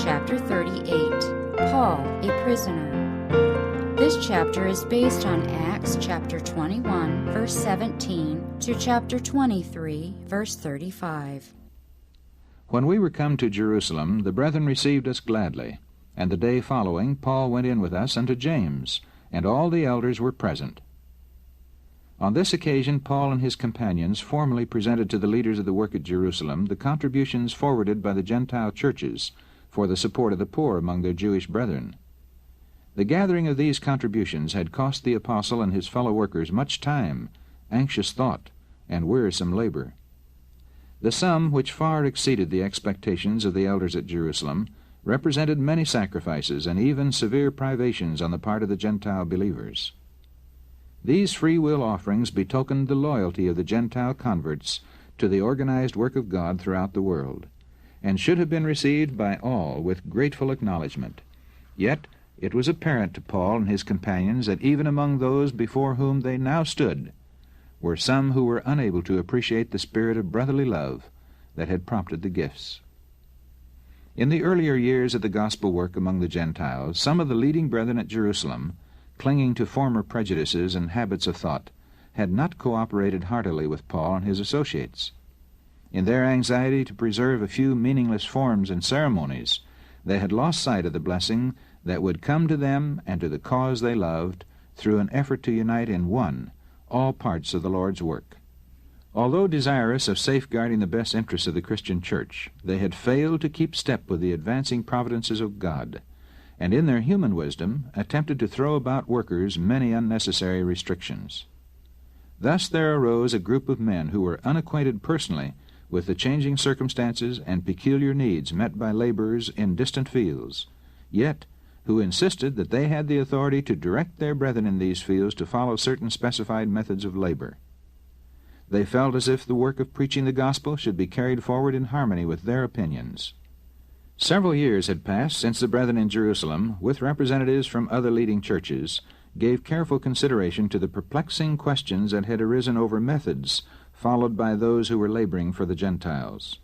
Chapter 38, Paul, a Prisoner. This chapter is based on Acts chapter 21, verse 17, to chapter 23, verse 35. When we were come to Jerusalem, the brethren received us gladly, and the day following Paul went in with us unto James, and all the elders were present. On this occasion Paul and his companions formally presented to the leaders of the work at Jerusalem the contributions forwarded by the Gentile churches for the support of the poor among their Jewish brethren. The gathering of these contributions had cost the apostle and his fellow workers much time, anxious thought, and wearisome labor. The sum, which far exceeded the expectations of the elders at Jerusalem, represented many sacrifices and even severe privations on the part of the Gentile believers. These free-will offerings betokened the loyalty of the Gentile converts to the organized work of God throughout the world, and should have been received by all with grateful acknowledgment. Yet it was apparent to Paul and his companions that even among those before whom they now stood were some who were unable to appreciate the spirit of brotherly love that had prompted the gifts. In the earlier years of the gospel work among the Gentiles, some of the leading brethren at Jerusalem, clinging to former prejudices and habits of thought, had not cooperated heartily with Paul and his associates. In their anxiety to preserve a few meaningless forms and ceremonies, they had lost sight of the blessing that would come to them and to the cause they loved through an effort to unite in one all parts of the Lord's work. Although desirous of safeguarding the best interests of the Christian church, they had failed to keep step with the advancing providences of God, and in their human wisdom attempted to throw about workers many unnecessary restrictions. Thus there arose a group of men who were unacquainted personally with the changing circumstances and peculiar needs met by laborers in distant fields, yet who insisted that they had the authority to direct their brethren in these fields to follow certain specified methods of labor. They felt as if the work of preaching the gospel should be carried forward in harmony with their opinions. Several years had passed since the brethren in Jerusalem, with representatives from other leading churches, gave careful consideration to the perplexing questions that had arisen over methods followed by those who were laboring for the Gentiles.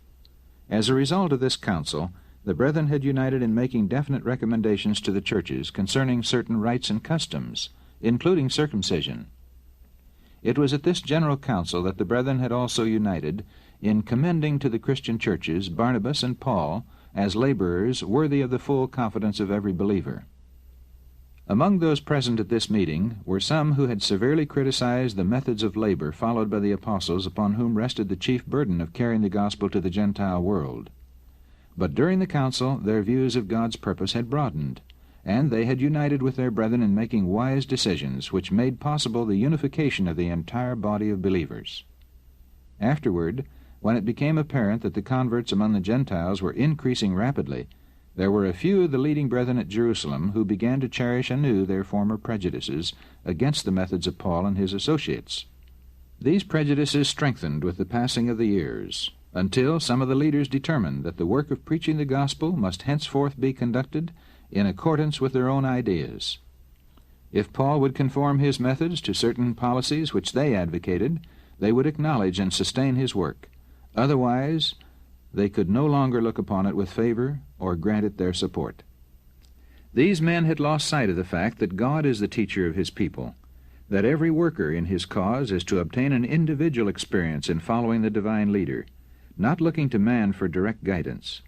As a result of this council, the brethren had united in making definite recommendations to the churches concerning certain rites and customs, including circumcision. It was at this general council that the brethren had also united in commending to the Christian churches Barnabas and Paul as laborers worthy of the full confidence of every believer. Among those present at this meeting were some who had severely criticized the methods of labor followed by the apostles, upon whom rested the chief burden of carrying the gospel to the Gentile world. But during the council their views of God's purpose had broadened, and they had united with their brethren in making wise decisions which made possible the unification of the entire body of believers. Afterward, when it became apparent that the converts among the Gentiles were increasing rapidly, there were a few of the leading brethren at Jerusalem who began to cherish anew their former prejudices against the methods of Paul and his associates. These prejudices strengthened with the passing of the years, until some of the leaders determined that the work of preaching the gospel must henceforth be conducted in accordance with their own ideas. If Paul would conform his methods to certain policies which they advocated, they would acknowledge and sustain his work. Otherwise, they could no longer look upon it with favor or grant it their support. These men had lost sight of the fact that God is the teacher of his people, that every worker in his cause is to obtain an individual experience in following the divine leader, not looking to man for direct guidance,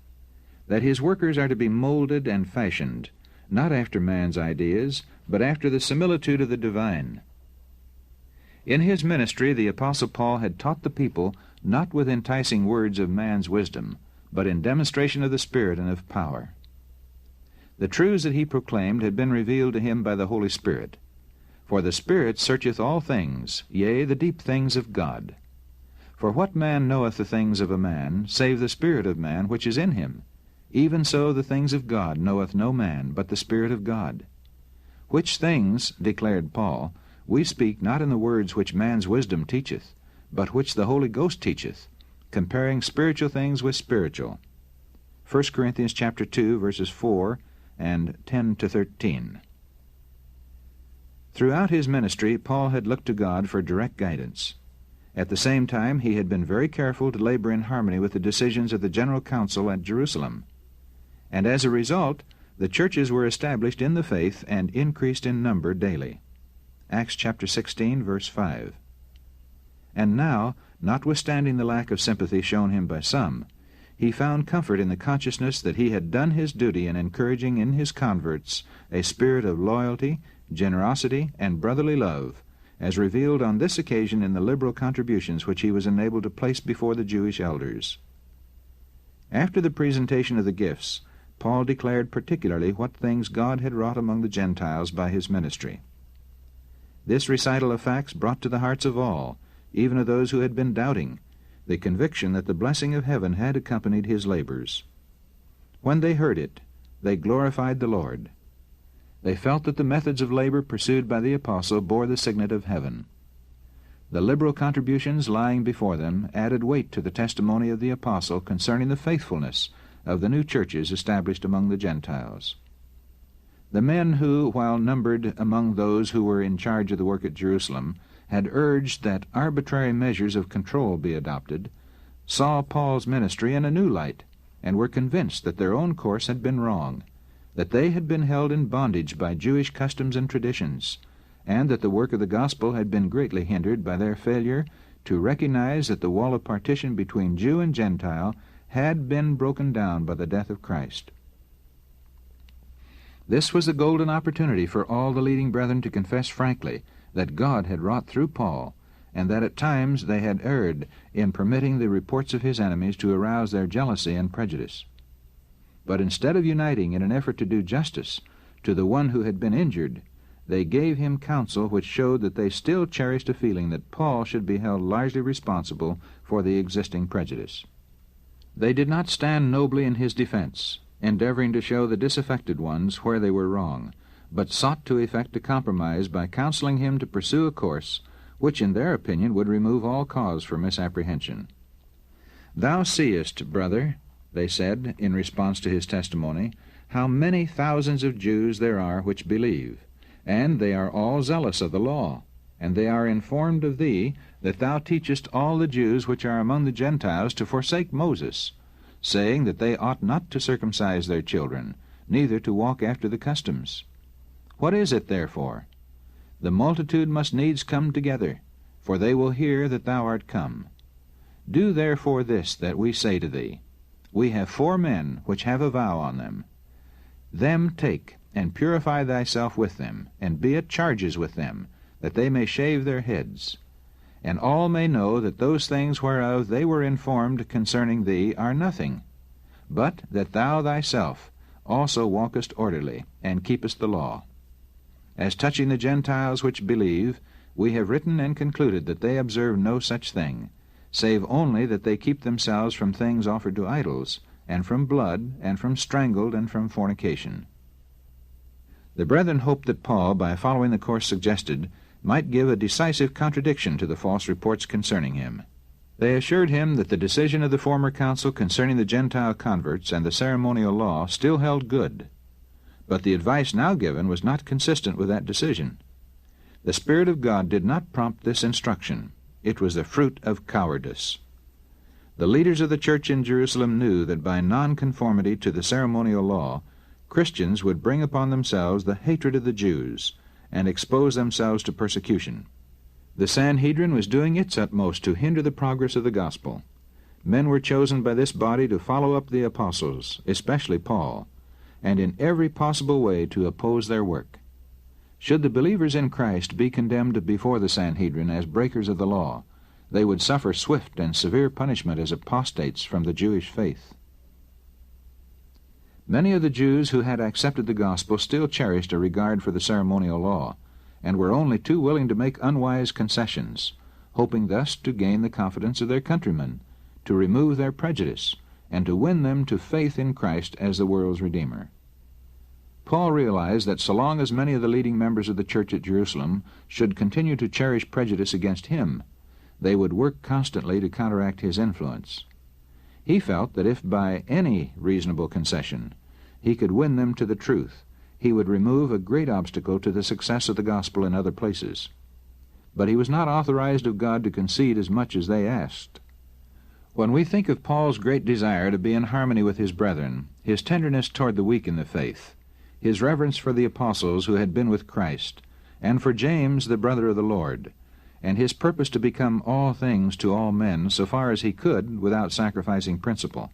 that his workers are to be molded and fashioned, not after man's ideas, but after the similitude of the divine. In his ministry, the Apostle Paul had taught the people not with enticing words of man's wisdom, but in demonstration of the Spirit and of power. The truths that he proclaimed had been revealed to him by the Holy Spirit. For the Spirit searcheth all things, yea, the deep things of God. For what man knoweth the things of a man, save the Spirit of man which is in him? Even so the things of God knoweth no man, but the Spirit of God. Which things, declared Paul, we speak not in the words which man's wisdom teacheth, but which the Holy Ghost teacheth, comparing spiritual things with spiritual. 1 Corinthians chapter 2, verses 4 and 10 to 13. Throughout his ministry, Paul had looked to God for direct guidance. At the same time, he had been very careful to labor in harmony with the decisions of the General Council at Jerusalem. and as a result, the churches were established in the faith and increased in number daily. Acts chapter 16, verse 5. And now, notwithstanding the lack of sympathy shown him by some, he found comfort in the consciousness that he had done his duty in encouraging in his converts a spirit of loyalty, generosity, and brotherly love, as revealed on this occasion in the liberal contributions which he was enabled to place before the Jewish elders. After the presentation of the gifts, Paul declared particularly what things God had wrought among the Gentiles by his ministry. This recital of facts brought to the hearts of all, even of those who had been doubting, the conviction that the blessing of heaven had accompanied his labors. When they heard it, they glorified the Lord. They felt that the methods of labor pursued by the apostle bore the signet of heaven. The liberal contributions lying before them added weight to the testimony of the apostle concerning the faithfulness of the new churches established among the Gentiles. The men who, while numbered among those who were in charge of the work at Jerusalem, had urged that arbitrary measures of control be adopted, saw Paul's ministry in a new light, and were convinced that their own course had been wrong, that they had been held in bondage by Jewish customs and traditions, and that the work of the gospel had been greatly hindered by their failure to recognize that the wall of partition between Jew and Gentile had been broken down by the death of Christ. This was the golden opportunity for all the leading brethren to confess frankly that God had wrought through Paul, and that at times they had erred in permitting the reports of his enemies to arouse their jealousy and prejudice. But instead of uniting in an effort to do justice to the one who had been injured, they gave him counsel which showed that they still cherished a feeling that Paul should be held largely responsible for the existing prejudice. They did not stand nobly in his defense, endeavoring to show the disaffected ones where they were wrong, but sought to effect a compromise by counseling him to pursue a course which in their opinion would remove all cause for misapprehension. "Thou seest, brother," they said, in response to his testimony, "how many thousands of Jews there are which believe, and they are all zealous of the law, and they are informed of thee, that thou teachest all the Jews which are among the Gentiles to forsake Moses, saying that they ought not to circumcise their children, neither to walk after the customs. What is it, therefore? The multitude must needs come together, for they will hear that thou art come. Do therefore this that we say to thee. We have 4 men which have a vow on them. Them take, and purify thyself with them, and be at charges with them, that they may shave their heads. And all may know that those things whereof they were informed concerning thee are nothing, but that thou thyself also walkest orderly, and keepest the law. As touching the Gentiles which believe, we have written and concluded that they observe no such thing, save only that they keep themselves from things offered to idols, and from blood, and from strangled, and from fornication." The brethren hoped that Paul, by following the course suggested, might give a decisive contradiction to the false reports concerning him. They assured him that the decision of the former council concerning the Gentile converts and the ceremonial law still held good, but the advice now given was not consistent with that decision. The Spirit of God did not prompt this instruction. It was the fruit of cowardice. The leaders of the church in Jerusalem knew that by nonconformity to the ceremonial law, Christians would bring upon themselves the hatred of the Jews and expose themselves to persecution. The Sanhedrin was doing its utmost to hinder the progress of the gospel. Men were chosen by this body to follow up the apostles, especially Paul, and in every possible way to oppose their work. Should the believers in Christ be condemned before the Sanhedrin as breakers of the law, they would suffer swift and severe punishment as apostates from the Jewish faith. Many of the Jews who had accepted the gospel still cherished a regard for the ceremonial law, and were only too willing to make unwise concessions, hoping thus to gain the confidence of their countrymen, to remove their prejudice, and to win them to faith in Christ as the world's Redeemer. Paul realized that so long as many of the leading members of the church at Jerusalem should continue to cherish prejudice against him, they would work constantly to counteract his influence. He felt that if by any reasonable concession he could win them to the truth, he would remove a great obstacle to the success of the gospel in other places. But he was not authorized of God to concede as much as they asked. When we think of Paul's great desire to be in harmony with his brethren, his tenderness toward the weak in the faith, his reverence for the apostles who had been with Christ, and for James, the brother of the Lord, and his purpose to become all things to all men so far as he could without sacrificing principle,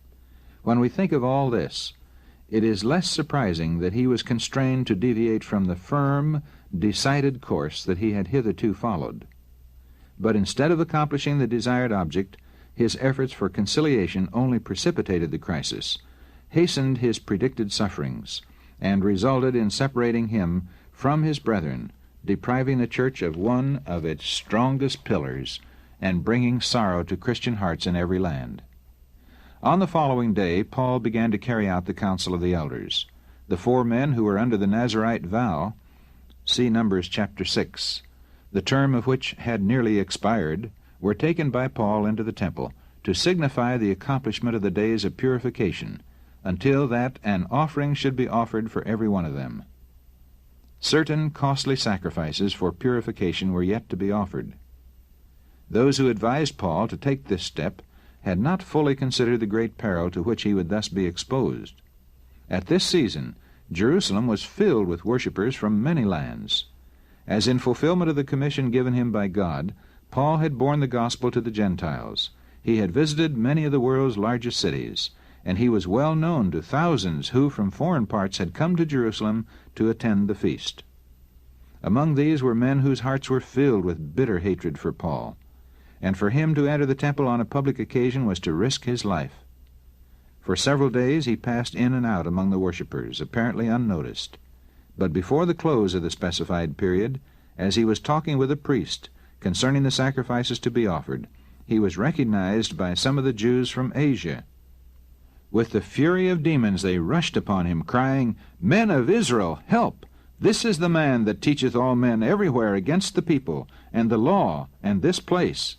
when we think of all this, it is less surprising that he was constrained to deviate from the firm, decided course that he had hitherto followed. But instead of accomplishing the desired object, his efforts for conciliation only precipitated the crisis, hastened his predicted sufferings, and resulted in separating him from his brethren, depriving the church of one of its strongest pillars, and bringing sorrow to Christian hearts in every land. On the following day, Paul began to carry out the counsel of the elders. The 4 men who were under the Nazirite vow, see Numbers chapter 6, the term of which had nearly expired, were taken by Paul into the temple to signify the accomplishment of the days of purification, until that an offering should be offered for every one of them. Certain costly sacrifices for purification were yet to be offered. Those who advised Paul to take this step had not fully considered the great peril to which he would thus be exposed. At this season, Jerusalem was filled with worshippers from many lands. As in fulfillment of the commission given him by God, Paul had borne the gospel to the Gentiles. He had visited many of the world's largest cities, and he was well known to thousands who from foreign parts had come to Jerusalem to attend the feast. Among these were men whose hearts were filled with bitter hatred for Paul, and for him to enter the temple on a public occasion was to risk his life. For several days he passed in and out among the worshippers, apparently unnoticed. But before the close of the specified period, as he was talking with a priest concerning the sacrifices to be offered, he was recognized by some of the Jews from Asia. With the fury of demons they rushed upon him, crying, "Men of Israel, help! This is the man that teacheth all men everywhere against the people, and the law, and this place."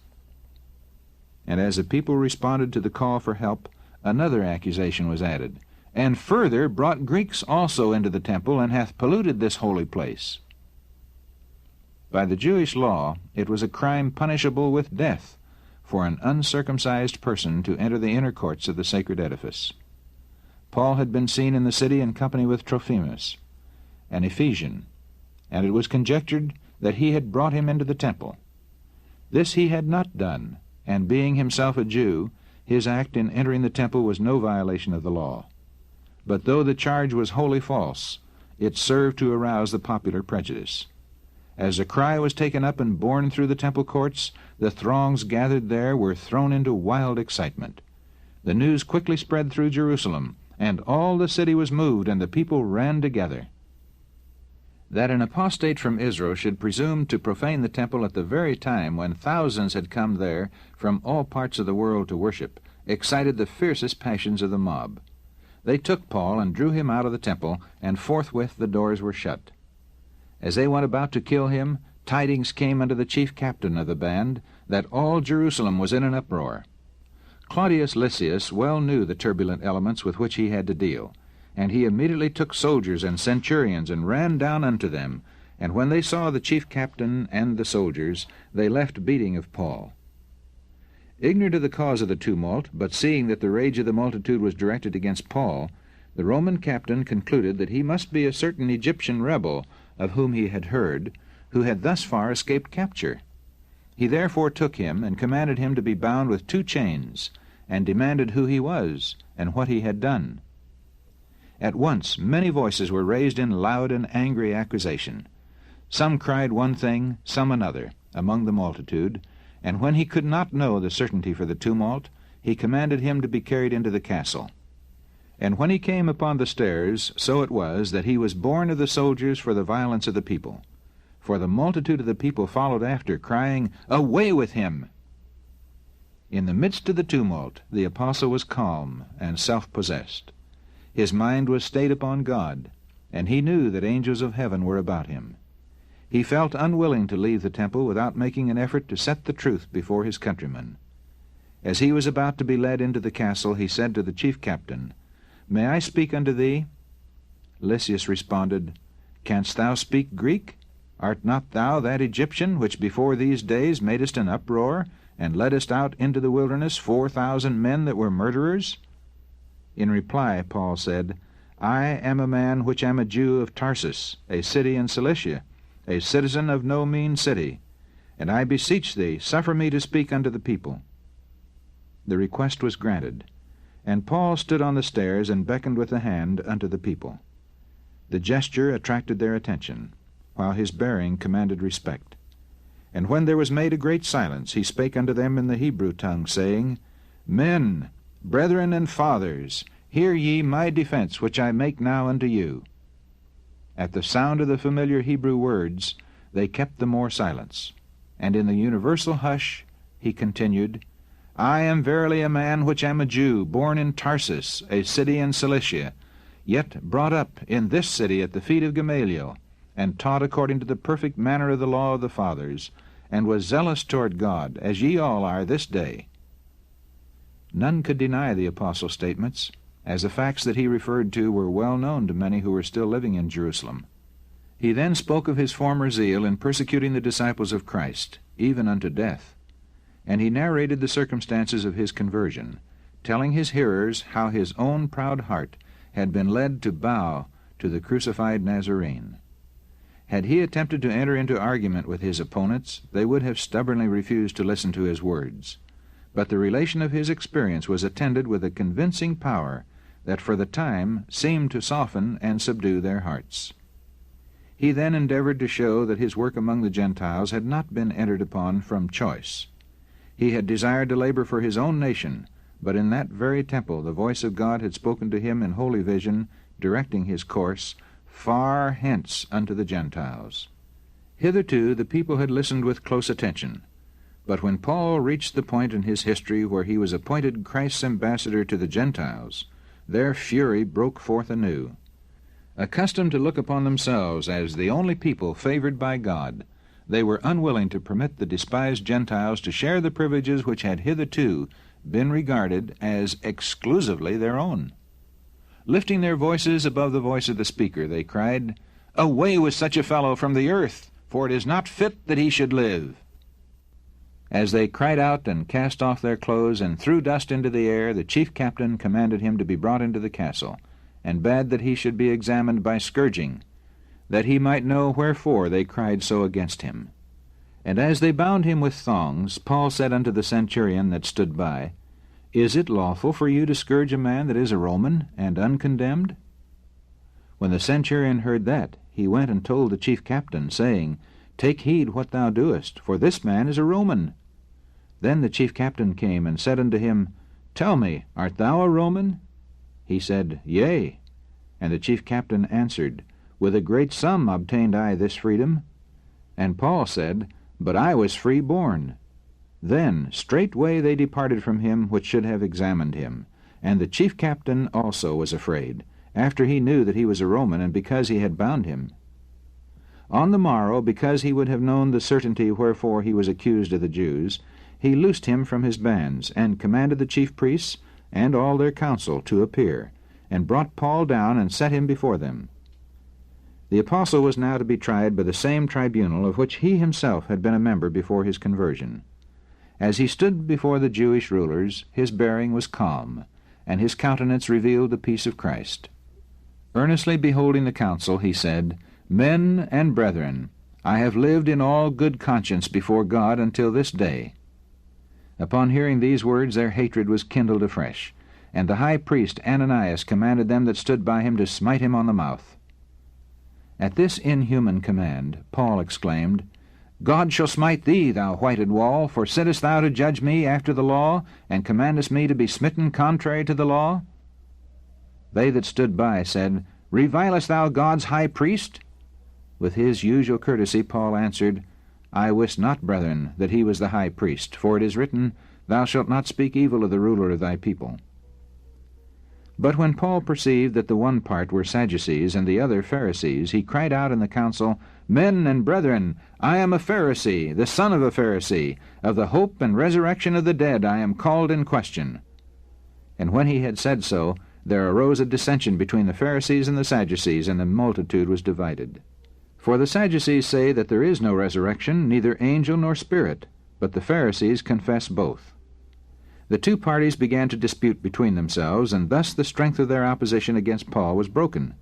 And as the people responded to the call for help, another accusation was added, "And further brought Greeks also into the temple, and hath polluted this holy place." By the Jewish law, it was a crime punishable with death for an uncircumcised person to enter the inner courts of the sacred edifice. Paul had been seen in the city in company with Trophimus, an Ephesian, and it was conjectured that he had brought him into the temple. This he had not done, and being himself a Jew, his act in entering the temple was no violation of the law. But though the charge was wholly false, it served to arouse the popular prejudice. As the cry was taken up and borne through the temple courts, the throngs gathered there were thrown into wild excitement. The news quickly spread through Jerusalem, and all the city was moved, and the people ran together. That an apostate from Israel should presume to profane the temple at the very time when thousands had come there from all parts of the world to worship excited the fiercest passions of the mob. They took Paul and drew him out of the temple, and forthwith the doors were shut. As they went about to kill him, tidings came unto the chief captain of the band that all Jerusalem was in an uproar. Claudius Lysias well knew the turbulent elements with which he had to deal, and he immediately took soldiers and centurions and ran down unto them, and when they saw the chief captain and the soldiers, they left beating of Paul. Ignorant of the cause of the tumult, but seeing that the rage of the multitude was directed against Paul, the Roman captain concluded that he must be a certain Egyptian rebel of whom he had heard, who had thus far escaped capture. He therefore took him and commanded him to be bound with 2 chains, and demanded who he was and what he had done. At once many voices were raised in loud and angry accusation. Some cried one thing, some another, among the multitude, and when he could not know the certainty for the tumult, he commanded him to be carried into the castle. And when he came upon the stairs, so it was that he was borne of the soldiers for the violence of the people. For the multitude of the people followed after, crying, "Away with him!" In the midst of the tumult, the apostle was calm and self-possessed. His mind was stayed upon God, and he knew that angels of heaven were about him. He felt unwilling to leave the temple without making an effort to set the truth before his countrymen. As he was about to be led into the castle, he said to the chief captain, "May I speak unto thee?" Lysias responded, "Canst thou speak Greek? Art not thou that Egyptian which before these days madest an uproar, and leddest out into the wilderness 4,000 men that were murderers? In reply, Paul said, I am a man which am a Jew of Tarsus, a city in Cilicia, a citizen of no mean city, and I beseech thee, suffer me to speak unto the people. The request was granted, and Paul stood on the stairs and beckoned with the hand unto the people. The gesture attracted their attention, while his bearing commanded respect. And when there was made a great silence, he spake unto them in the Hebrew tongue, saying, Men, brethren and fathers, hear ye my defense which I make now unto you. At the sound of the familiar Hebrew words, they kept the more silence, and in the universal hush he continued, I am verily a man which am a Jew, born in Tarsus, a city in Cilicia, yet brought up in this city at the feet of Gamaliel, and taught according to the perfect manner of the law of the fathers, and was zealous toward God, as ye all are this day. None could deny the apostle's statements, as the facts that he referred to were well known to many who were still living in Jerusalem. He then spoke of his former zeal in persecuting the disciples of Christ, even unto death, and he narrated the circumstances of his conversion, telling his hearers how his own proud heart had been led to bow to the crucified Nazarene. Had he attempted to enter into argument with his opponents, they would have stubbornly refused to listen to his words. But the relation of his experience was attended with a convincing power that for the time seemed to soften and subdue their hearts. He then endeavored to show that his work among the Gentiles had not been entered upon from choice. He had desired to labor for his own nation, but in that very temple the voice of God had spoken to him in holy vision, directing his course far hence unto the Gentiles. Hitherto the people had listened with close attention, but when Paul reached the point in his history where he was appointed Christ's ambassador to the Gentiles, their fury broke forth anew. Accustomed to look upon themselves as the only people favored by God, they were unwilling to permit the despised Gentiles to share the privileges which had hitherto been regarded as exclusively their own. Lifting their voices above the voice of the speaker, they cried, Away with such a fellow from the earth, for it is not fit that he should live. As they cried out and cast off their clothes and threw dust into the air, the chief captain commanded him to be brought into the castle, and bade that he should be examined by scourging, that he might know wherefore they cried so against him. And as they bound him with thongs, Paul said unto the centurion that stood by, Is it lawful for you to scourge a man that is a Roman, and uncondemned? When the centurion heard that, he went and told the chief captain, saying, Take heed what thou doest, for this man is a Roman. Then the chief captain came and said unto him, Tell me, art thou a Roman? He said, Yea. And the chief captain answered, With a great sum obtained I this freedom. And Paul said, But I was free born. Then straightway they departed from him which should have examined him. And the chief captain also was afraid, after he knew that he was a Roman, and because he had bound him. On the morrow, because he would have known the certainty wherefore he was accused of the Jews, he loosed him from his bands, and commanded the chief priests and all their council to appear, and brought Paul down and set him before them. The apostle was now to be tried by the same tribunal of which he himself had been a member before his conversion. As he stood before the Jewish rulers, his bearing was calm, and his countenance revealed the peace of Christ. Earnestly beholding the council, he said, Men and brethren, I have lived in all good conscience before God until this day. Upon hearing these words, their hatred was kindled afresh, and the high priest Ananias commanded them that stood by him to smite him on the mouth. At this inhuman command, Paul exclaimed, God shall smite thee, thou whited wall, for sittest thou to judge me after the law, and commandest me to be smitten contrary to the law? They that stood by said, Revilest thou God's high priest? With his usual courtesy Paul answered, I wist not, brethren, that he was the high priest, for it is written, Thou shalt not speak evil of the ruler of thy people. But when Paul perceived that the one part were Sadducees and the other Pharisees, he cried out in the council, Men and brethren, I am a Pharisee, the son of a Pharisee. Of the hope and resurrection of the dead I am called in question. And when he had said so, there arose a dissension between the Pharisees and the Sadducees, and the multitude was divided. For the Sadducees say that there is no resurrection, neither angel nor spirit, but the Pharisees confessed both. The two parties began to dispute between themselves, and thus the strength of their opposition against Paul was broken.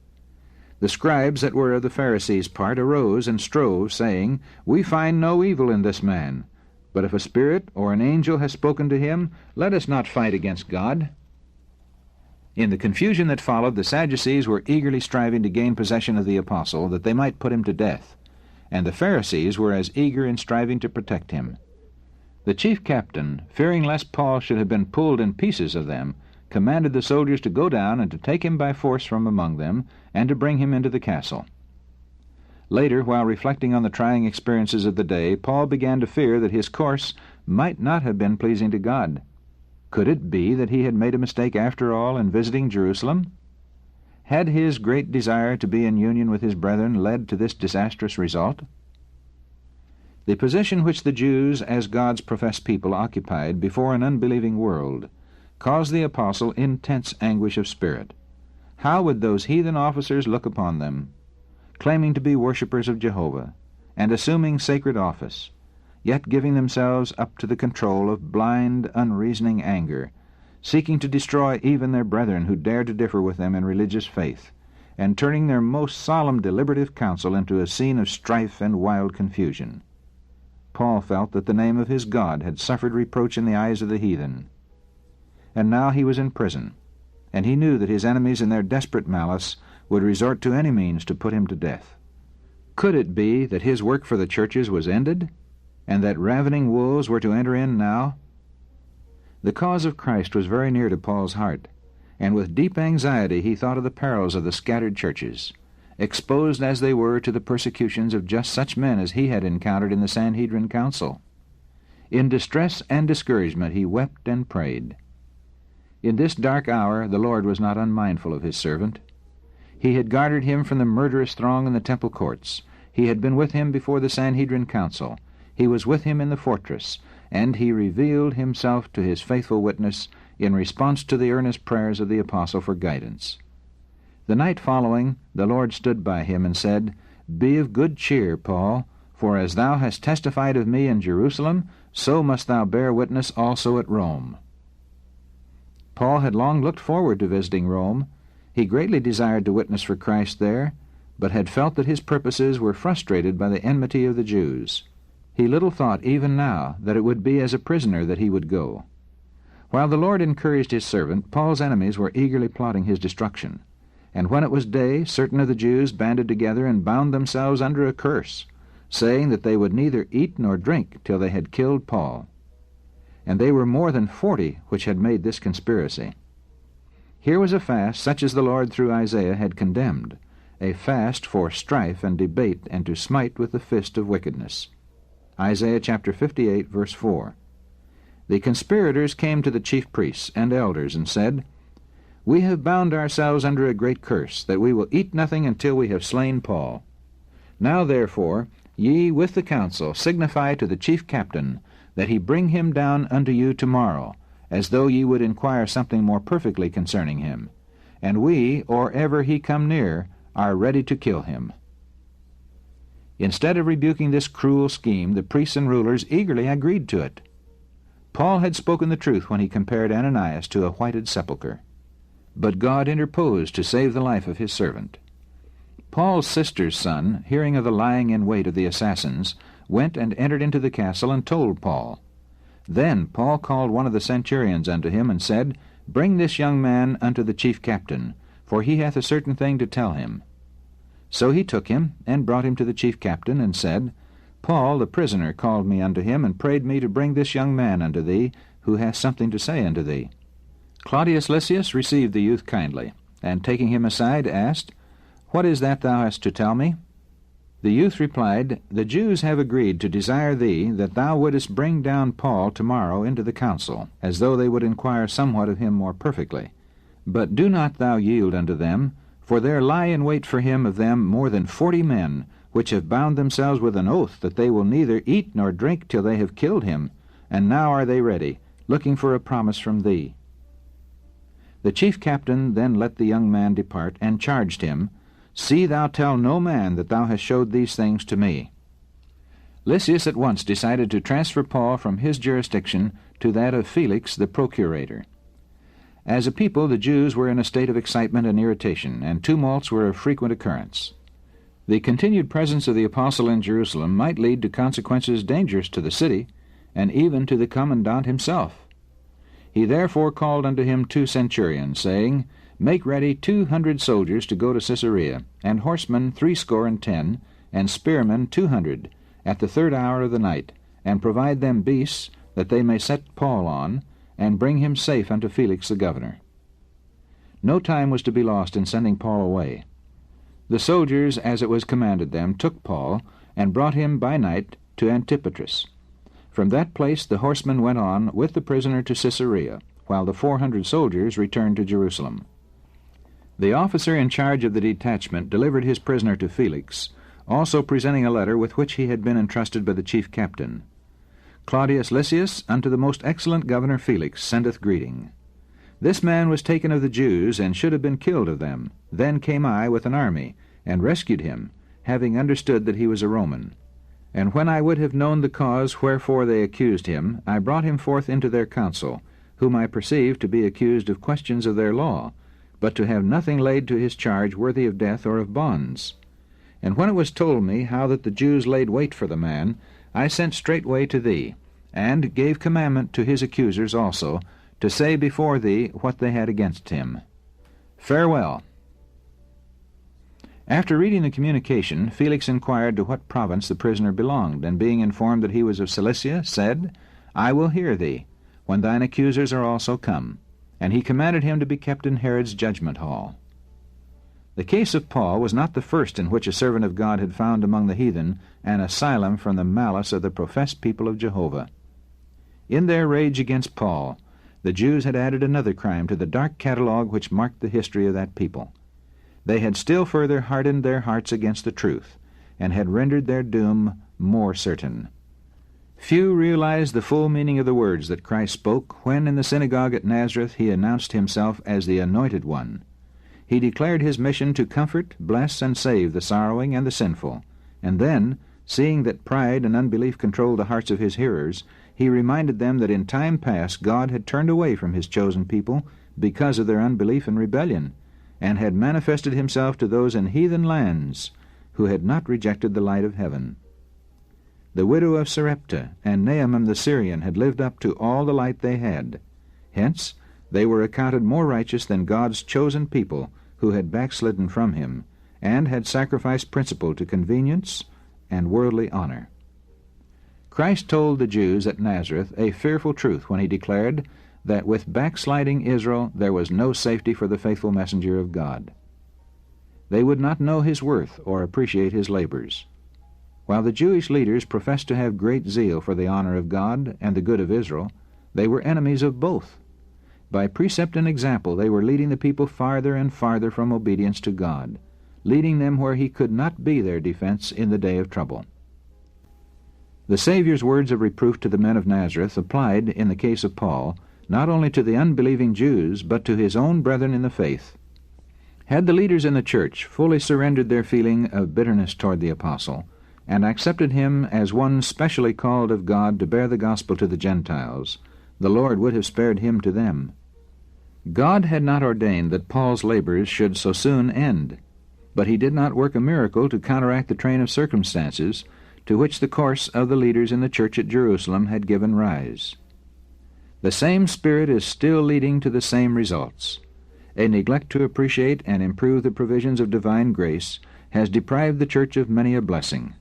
The scribes that were of the Pharisees' part arose and strove, saying, "We find no evil in this man. But if a spirit or an angel has spoken to him, let us not fight against God." In the confusion that followed, the Sadducees were eagerly striving to gain possession of the apostle, that they might put him to death, and the Pharisees were as eager in striving to protect him. The chief captain, fearing lest Paul should have been pulled in pieces of them, commanded the soldiers to go down and to take him by force from among them, and to bring him into the castle. Later, while reflecting on the trying experiences of the day, Paul began to fear that his course might not have been pleasing to God. Could it be that he had made a mistake after all in visiting Jerusalem? Had his great desire to be in union with his brethren led to this disastrous result? The position which the Jews, as God's professed people, occupied before an unbelieving world caused the apostle intense anguish of spirit. How would those heathen officers look upon them, claiming to be worshippers of Jehovah, and assuming sacred office, yet giving themselves up to the control of blind, unreasoning anger, seeking to destroy even their brethren who dared to differ with them in religious faith, and turning their most solemn deliberative council into a scene of strife and wild confusion? Paul felt that the name of his God had suffered reproach in the eyes of the heathen. And now he was in prison, and he knew that his enemies in their desperate malice would resort to any means to put him to death. Could it be that his work for the churches was ended, and that ravening wolves were to enter in now? The cause of Christ was very near to Paul's heart, and with deep anxiety he thought of the perils of the scattered churches, exposed as they were to the persecutions of just such men as he had encountered in the Sanhedrin Council. In distress and discouragement he wept and prayed. In this dark hour the Lord was not unmindful of his servant. He had guarded him from the murderous throng in the temple courts. He had been with him before the Sanhedrin Council. He was with him in the fortress, and he revealed himself to his faithful witness in response to the earnest prayers of the apostle for guidance. The night following, the Lord stood by him and said, "Be of good cheer, Paul, for as thou hast testified of me in Jerusalem, so must thou bear witness also at Rome." Paul had long looked forward to visiting Rome. He greatly desired to witness for Christ there, but had felt that his purposes were frustrated by the enmity of the Jews. He little thought even now that it would be as a prisoner that he would go. While the Lord encouraged his servant, Paul's enemies were eagerly plotting his destruction. And when it was day, certain of the Jews banded together and bound themselves under a curse, saying that they would neither eat nor drink till they had killed Paul. And they were more than 40 which had made this conspiracy. Here was a fast such as the Lord through Isaiah had condemned, a fast for strife and debate and to smite with the fist of wickedness. Isaiah chapter 58, verse 4. The conspirators came to the chief priests and elders and said, "We have bound ourselves under a great curse, that we will eat nothing until we have slain Paul. Now therefore ye with the council signify to the chief captain that he bring him down unto you tomorrow, as though ye would inquire something more perfectly concerning him. And we, or ever he come near, are ready to kill him." Instead of rebuking this cruel scheme, the priests and rulers eagerly agreed to it. Paul had spoken the truth when he compared Ananias to a whited sepulchre. But God interposed to save the life of his servant. Paul's sister's son, hearing of the lying in wait of the assassins, went and entered into the castle and told Paul. Then Paul called one of the centurions unto him, and said, "Bring this young man unto the chief captain, for he hath a certain thing to tell him." So he took him, and brought him to the chief captain, and said, "Paul the prisoner called me unto him, and prayed me to bring this young man unto thee, who hath something to say unto thee." Claudius Lysias received the youth kindly, and taking him aside, asked, "What is that thou hast to tell me?" The youth replied, "The Jews have agreed to desire thee that thou wouldest bring down Paul tomorrow into the council, as though they would inquire somewhat of him more perfectly. But do not thou yield unto them, for there lie in wait for him of them more than 40 men, which have bound themselves with an oath that they will neither eat nor drink till they have killed him, and now are they ready, looking for a promise from thee." The chief captain then let the young man depart, and charged him, "See thou tell no man that thou hast showed these things to me." Lysias at once decided to transfer Paul from his jurisdiction to that of Felix the procurator. As a people, the Jews were in a state of excitement and irritation, and tumults were of frequent occurrence. The continued presence of the apostle in Jerusalem might lead to consequences dangerous to the city, and even to the commandant himself. He therefore called unto him 2 centurions, saying, Make ready 200 soldiers to go to Caesarea, and horsemen 70, and spearmen 200, at the 3rd hour of the night, and provide them beasts, that they may set Paul on, and bring him safe unto Felix the governor. No time was to be lost in sending Paul away. The soldiers, as it was commanded them, took Paul, and brought him by night to Antipatris. From that place the horsemen went on with the prisoner to Caesarea, while the 400 soldiers returned to Jerusalem. The officer in charge of the detachment delivered his prisoner to Felix, also presenting a letter with which he had been entrusted by the chief captain. Claudius Lysias unto the most excellent governor Felix sendeth greeting. This man was taken of the Jews, and should have been killed of them. Then came I with an army, and rescued him, having understood that he was a Roman. And when I would have known the cause wherefore they accused him, I brought him forth into their council, whom I perceived to be accused of questions of their law, but to have nothing laid to his charge worthy of death or of bonds. And when it was told me how that the Jews laid wait for the man, I sent straightway to thee, and gave commandment to his accusers also, to say before thee what they had against him. Farewell. After reading the communication, Felix inquired to what province the prisoner belonged, and being informed that he was of Cilicia, said, I will hear thee, when thine accusers are also come. And he commanded him to be kept in Herod's judgment hall. The case of Paul was not the first in which a servant of God had found among the heathen an asylum from the malice of the professed people of Jehovah. In their rage against Paul, the Jews had added another crime to the dark catalogue which marked the history of that people. They had still further hardened their hearts against the truth, and had rendered their doom more certain. Few realized the full meaning of the words that Christ spoke when in the synagogue at Nazareth he announced himself as the Anointed One. He declared his mission to comfort, bless, and save the sorrowing and the sinful, and then, seeing that pride and unbelief controlled the hearts of his hearers, he reminded them that in time past God had turned away from his chosen people because of their unbelief and rebellion, and had manifested himself to those in heathen lands who had not rejected the light of heaven. The widow of Sarepta and Naaman the Syrian had lived up to all the light they had. Hence, they were accounted more righteous than God's chosen people who had backslidden from him, and had sacrificed principle to convenience and worldly honor. Christ told the Jews at Nazareth a fearful truth when he declared that with backsliding Israel there was no safety for the faithful messenger of God. They would not know his worth or appreciate his labors. While the Jewish leaders professed to have great zeal for the honor of God and the good of Israel, they were enemies of both. By precept and example they were leading the people farther and farther from obedience to God, leading them where he could not be their defense in the day of trouble. The Savior's words of reproof to the men of Nazareth applied, in the case of Paul, not only to the unbelieving Jews, but to his own brethren in the faith. Had the leaders in the church fully surrendered their feeling of bitterness toward the apostle, and accepted him as one specially called of God to bear the gospel to the Gentiles, the Lord would have spared him to them. God had not ordained that Paul's labors should so soon end, but he did not work a miracle to counteract the train of circumstances to which the course of the leaders in the church at Jerusalem had given rise. The same Spirit is still leading to the same results. A neglect to appreciate and improve the provisions of divine grace has deprived the church of many a blessing.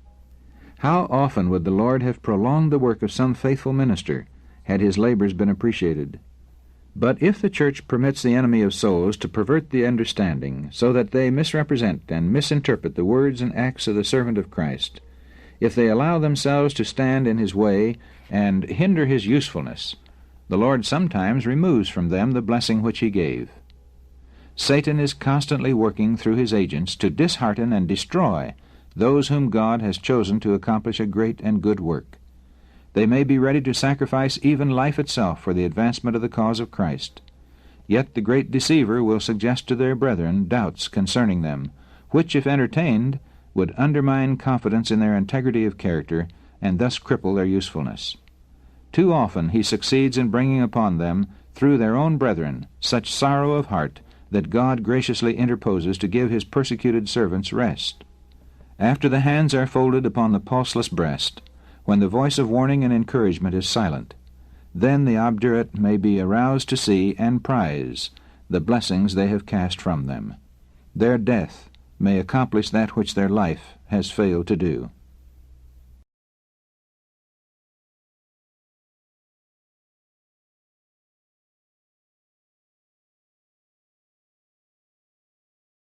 How often would the Lord have prolonged the work of some faithful minister had his labors been appreciated? But if the church permits the enemy of souls to pervert the understanding so that they misrepresent and misinterpret the words and acts of the servant of Christ, if they allow themselves to stand in his way and hinder his usefulness, the Lord sometimes removes from them the blessing which he gave. Satan is constantly working through his agents to dishearten and destroy those whom God has chosen to accomplish a great and good work. They may be ready to sacrifice even life itself for the advancement of the cause of Christ. Yet the great deceiver will suggest to their brethren doubts concerning them, which, if entertained, would undermine confidence in their integrity of character and thus cripple their usefulness. Too often he succeeds in bringing upon them, through their own brethren, such sorrow of heart that God graciously interposes to give his persecuted servants rest. After the hands are folded upon the pulseless breast, when the voice of warning and encouragement is silent, then the obdurate may be aroused to see and prize the blessings they have cast from them. Their death may accomplish that which their life has failed to do.